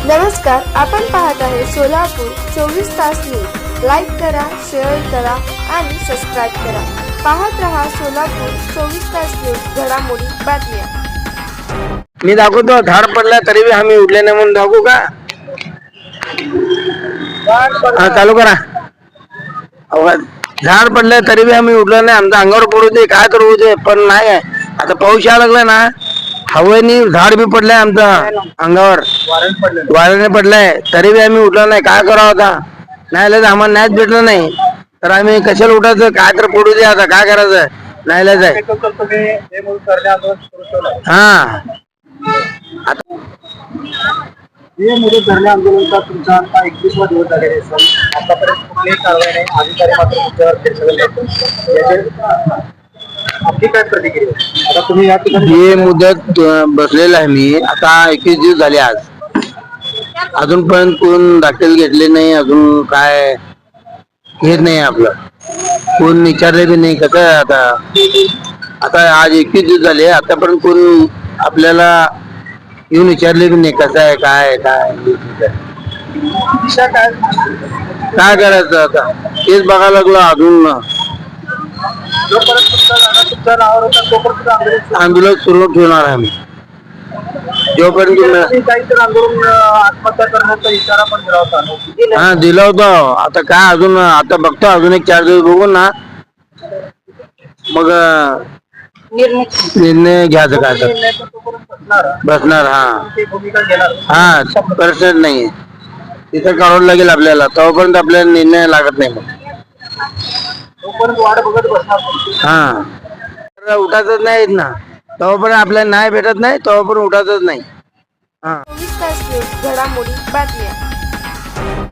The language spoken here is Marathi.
नमस्कार, आपण पाहत आहे सोलापूर 24 तास न्यूज। लाईक करा, शेअर करा आणि सबस्क्राईब करा। पाहत रहा सोलापूर 24 तास न्यूज, घडामोडी बातम्या। मी दाखवतो झाड पडला तरी बी आम्ही उठले नाही म्हणून दाखवू का? हा, चालू करा आवाज। झाड पडलं तरी बी आम्ही उठलो नाही, आमच्या अंगावर पडू दे काय तर होऊ दे, पण नाही आहे। आता पाऊस यायला लागला ना, हवेनी झाड बी पडलंय आमच्या अंगावर, वाऱ्याने पडलंय तरी बी आम्ही उठलो नाही। काय करावं आता? नाही लय आम्हाला नाहीच भेटलं नाही तर आम्ही कशाला उठायचं? काय तर पडू दे, आता काय करायचं? नाही लय जाय हा आता हे मुळे धरणे आंदोलनाचा तुमचा आता 21वा दिवस झालेला आहे सर। आतापर्यंत कुठलीही कारवाई नाही, अधिकारी मात्र तुमच्यावर फिरसवले आहेत। आपली काय प्रतिक्रिया आहे? आता तुम्ही या ठिकाणी हे मुदत बसलेलं आहे मी आता 21 दिवस झाले आज, अजूनपर्यंत कोण दाखल घेतले नाही, अजून काय हेच नाही आपलं, कोण विचारले बी नाही। कसं आहे आता आज 21 दिवस झाले, आतापर्यंत कोण आपल्याला येऊन विचारले बी नाही कसं आहे काय काय दिशा काय? काय करायचं आता तेच बघायला लागलो अजून। जोपर्यंत तुमच्या नावावर होता तोपर्यंत आंदोलन सुरू ठेवणार आहे आम्ही जोपर्यंत तुम्ही काहीतरी आंदोलन आत्महत्या करण्याचा इशारा पण दिला होता। हा दिला होता। आता काय अजून आता बघतो, अजून एक 4 दिवस बघून ना मग निर्णय घ्यायचं काय तर बसणार। भूमिका घेणार हा पर्सेंट नाही तिथं करावं लागेल आपल्याला, तोपर्यंत आपल्याला निर्णय लागत नाही मग तोपर्यंत वाट बघत बसणार। हा उठायचंच नाही ना, तोपर्यंत आपल्याला नाही भेटत नाही तोपर्यंत उठायचंच नाही। हा 24 तास न्यूज, घडामोडी बातम्या।